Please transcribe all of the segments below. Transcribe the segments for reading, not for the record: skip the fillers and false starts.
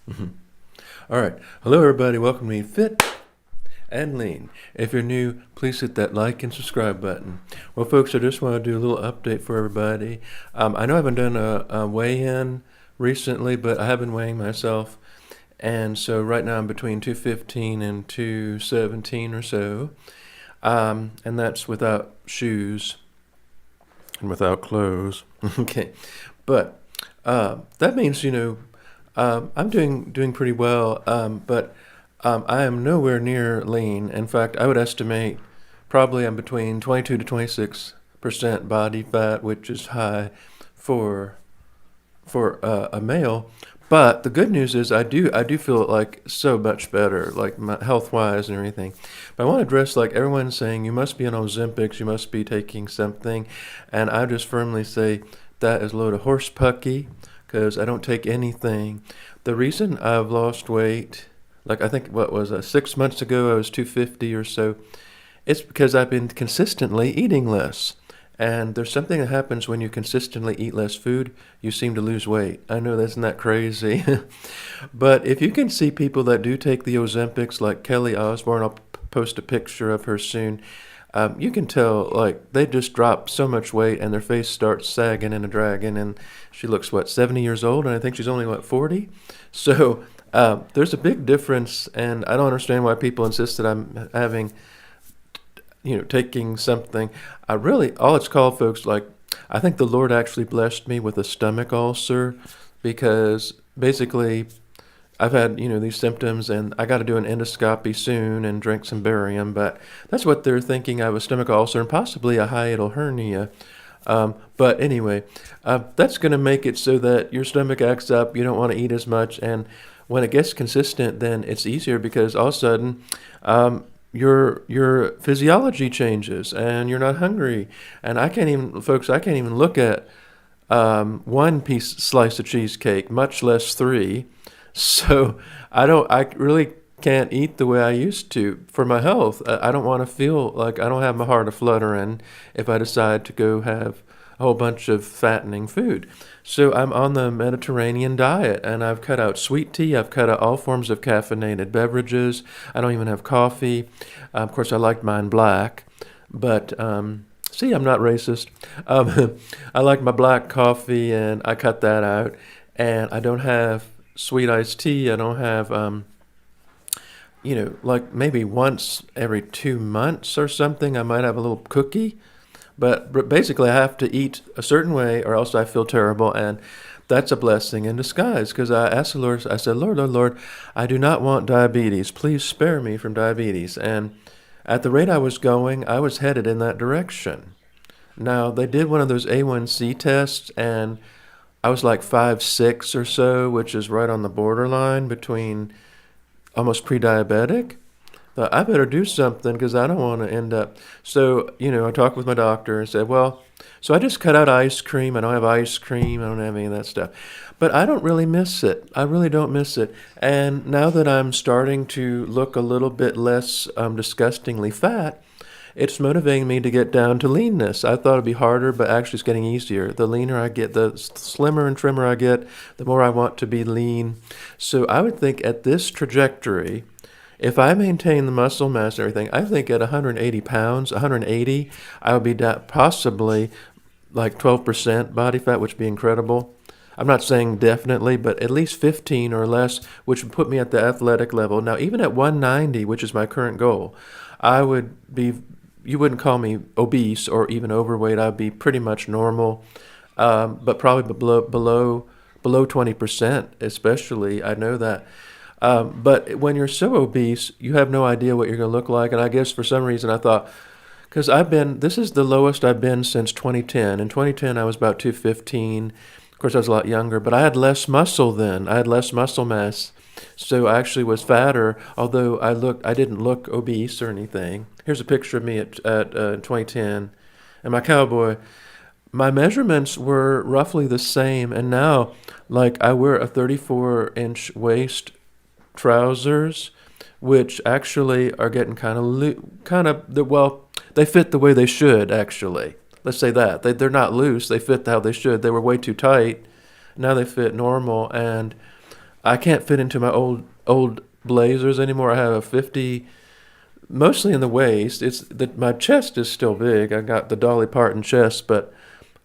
All right. Hello, everybody. Welcome to Eat Fit and Lean. If you're new, please hit that like and subscribe button. Well, folks, I just want to do a little update for everybody. I know I haven't done a weigh-in recently, but I have been weighing myself. And so right now I'm between 215 and 217 or so. And that's without shoes and without clothes. Okay. But that means, I'm doing pretty well, but I am nowhere near lean. In fact, I would estimate probably I'm between 22 to 26% body fat, which is high for a male. But the good news is I do feel like so much better, like my health wise and everything. But I want to address like everyone's saying you must be on Ozempic, you must be taking something, and I just firmly say that is a load of horse pucky because I don't take anything. The reason I've lost weight, like I think what was 6 months ago I was 250 or so, it's because I've been consistently eating less. And there's something that happens when you consistently eat less food, you seem to lose weight. I know that's not crazy. But if you can see people that do take the Ozempics, like Kelly Osbourne, I'll post a picture of her soon, you can tell like they just drop so much weight and their face starts sagging and a dragging, and she looks, 70 years old, and I think she's only, 40? So there's a big difference, and I don't understand why people insist that I'm having taking something. All it's called, folks, like, I think the Lord actually blessed me with a stomach ulcer because basically I've had, these symptoms and I got to do an endoscopy soon and drink some barium, but that's what they're thinking. I have a stomach ulcer and possibly a hiatal hernia. But anyway, that's going to make it so that your stomach acts up. You don't want to eat as much. And when it gets consistent, then it's easier because all of a sudden, your physiology changes and you're not hungry. And I can't even look at one slice of cheesecake, much less three. So I really can't eat the way I used to for my health. I don't want to feel like I don't have my heart a fluttering if I decide to go have a whole bunch of fattening food. So I'm on the Mediterranean diet, and I've cut out sweet tea. I've cut out all forms of caffeinated beverages. I don't even have coffee. Of course, I like mine black, but see, I'm not racist. I like my black coffee, and I cut that out. And I don't have sweet iced tea. I don't have, like maybe once every 2 months or something, I might have a little cookie. But basically, I have to eat a certain way or else I feel terrible. And that's a blessing in disguise because I asked the Lord, I said, Lord, I do not want diabetes. Please spare me from diabetes. And at the rate I was going, I was headed in that direction. Now, they did one of those A1C tests, and I was like 5'6" or so, which is right on the borderline between almost pre-diabetic. Thought, I better do something because I don't want to end up. So, I talked with my doctor and said, so I just cut out ice cream. I don't have ice cream. I don't have any of that stuff. But I don't really miss it. I really don't miss it. And now that I'm starting to look a little bit less disgustingly fat, it's motivating me to get down to leanness. I thought it'd be harder, but actually it's getting easier. The leaner I get, the slimmer and trimmer I get, the more I want to be lean. So I would think at this trajectory, if I maintain the muscle mass and everything, I think at 180 pounds, 180, I would be possibly like 12% body fat, which would be incredible. I'm not saying definitely, but at least 15 or less, which would put me at the athletic level. Now, even at 190, which is my current goal, you wouldn't call me obese or even overweight. I'd be pretty much normal, but probably below 20%, especially. I know that. But when you're so obese, you have no idea what you're going to look like. And I guess for some reason I thought, because this is the lowest I've been since 2010. In 2010, I was about 215. Of course, I was a lot younger, but I had less muscle then. I had less muscle mass. So I actually was fatter, although I didn't look obese or anything. Here's a picture of me at 2010. And my cowboy, my measurements were roughly the same. And now, like, I wear a 34-inch waist trousers, which actually are getting they fit the way they should, actually. Let's say that. They're not loose. They fit how they should. They were way too tight. Now they fit normal. And I can't fit into my old blazers anymore. I have a 50, mostly in the waist. It's that my chest is still big. I got the Dolly Parton chest, but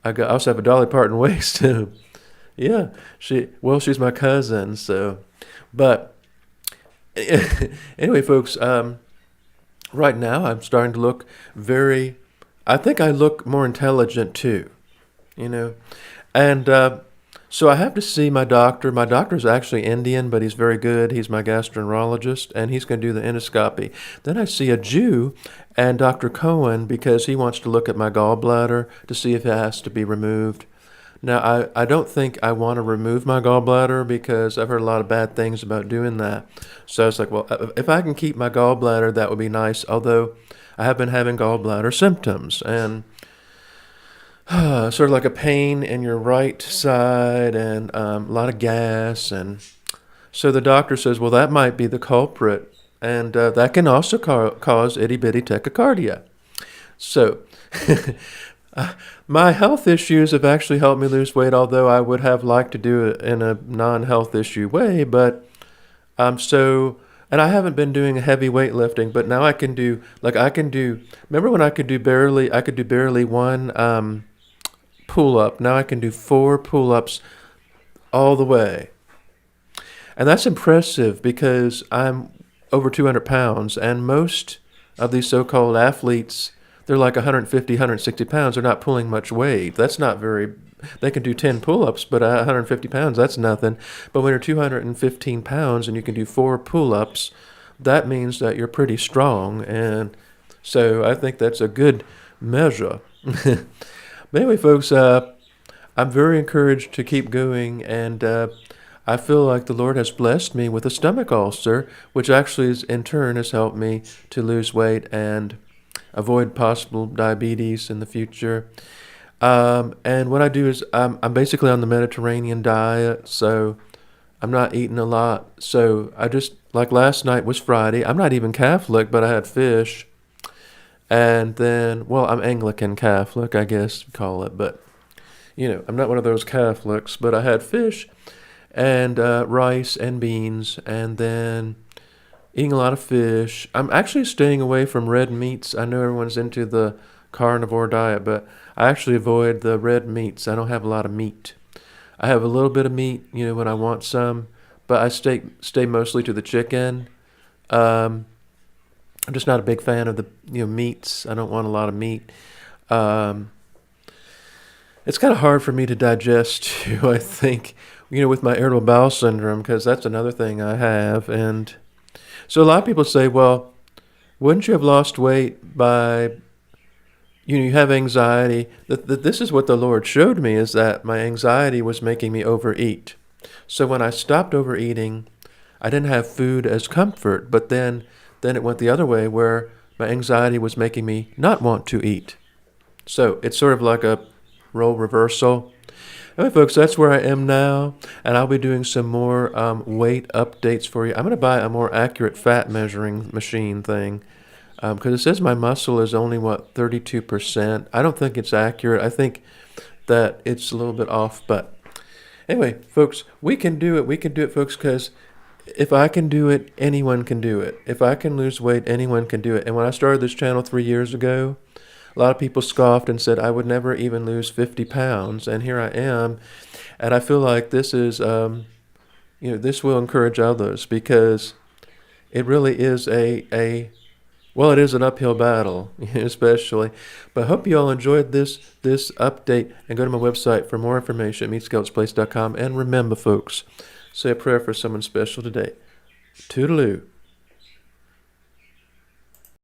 I also have a Dolly Parton waist too. Yeah, she's my cousin, so. But anyway, folks, right now I'm starting to look very. I think I look more intelligent too, you know, and so I have to see my doctor. My doctor's actually Indian, but he's very good. He's my gastroenterologist, and he's going to do the endoscopy. Then I see a Jew and Dr. Cohen because he wants to look at my gallbladder to see if it has to be removed. Now, I don't think I want to remove my gallbladder because I've heard a lot of bad things about doing that. So I was like, well, if I can keep my gallbladder, that would be nice. Although I have been having gallbladder symptoms and sort of like a pain in your right side and a lot of gas. And so the doctor says, well, that might be the culprit. And that can also cause itty-bitty tachycardia. So my health issues have actually helped me lose weight, although I would have liked to do it in a non-health issue way. But and I haven't been doing heavy weightlifting, but now I can do, remember when I could do barely one pull-up. Now I can do 4 pull-ups all the way. And that's impressive because I'm over 200 pounds, and most of these so-called athletes, they're like 150, 160 pounds. They're not pulling much weight. That's not very, they can do 10 pull-ups, but 150 pounds, that's nothing. But when you're 215 pounds and you can do 4 pull-ups, that means that you're pretty strong. And so I think that's a good measure. But anyway, folks, I'm very encouraged to keep going, and I feel like the Lord has blessed me with a stomach ulcer, which actually in turn has helped me to lose weight and avoid possible diabetes in the future. And what I do is I'm basically on the Mediterranean diet, so I'm not eating a lot. So I just, like last night was Friday. I'm not even Catholic, but I had fish. And then, well, I'm Anglican Catholic, I guess you call it. But, I'm not one of those Catholics. But I had fish and rice and beans, and then eating a lot of fish. I'm actually staying away from red meats. I know everyone's into the carnivore diet, but I actually avoid the red meats. I don't have a lot of meat. I have a little bit of meat, when I want some, but I stay mostly to the chicken. I'm just not a big fan of the meats. I don't want a lot of meat. It's kind of hard for me to digest too, I think, with my irritable bowel syndrome, because that's another thing I have. And so a lot of people say, well, wouldn't you have lost weight by, you have anxiety. This is what the Lord showed me, is that my anxiety was making me overeat. So when I stopped overeating, I didn't have food as comfort, but then it went the other way where my anxiety was making me not want to eat. So it's sort of like a role reversal. Anyway, folks, that's where I am now, and I'll be doing some more weight updates for you. I'm going to buy a more accurate fat measuring machine thing because it says my muscle is only, 32%. I don't think it's accurate. I think that it's a little bit off. But anyway, folks, we can do it. We can do it, folks, because if I can do it, anyone can do it. If I can lose weight, anyone can do it. And when I started this channel 3 years ago, a lot of people scoffed and said I would never even lose 50 pounds. And here I am. And I feel like this is, this will encourage others because it really is it is an uphill battle, especially. But I hope you all enjoyed this update, and go to my website for more information at meatskeletsplace.com. And remember, folks, say a prayer for someone special today. Toodaloo.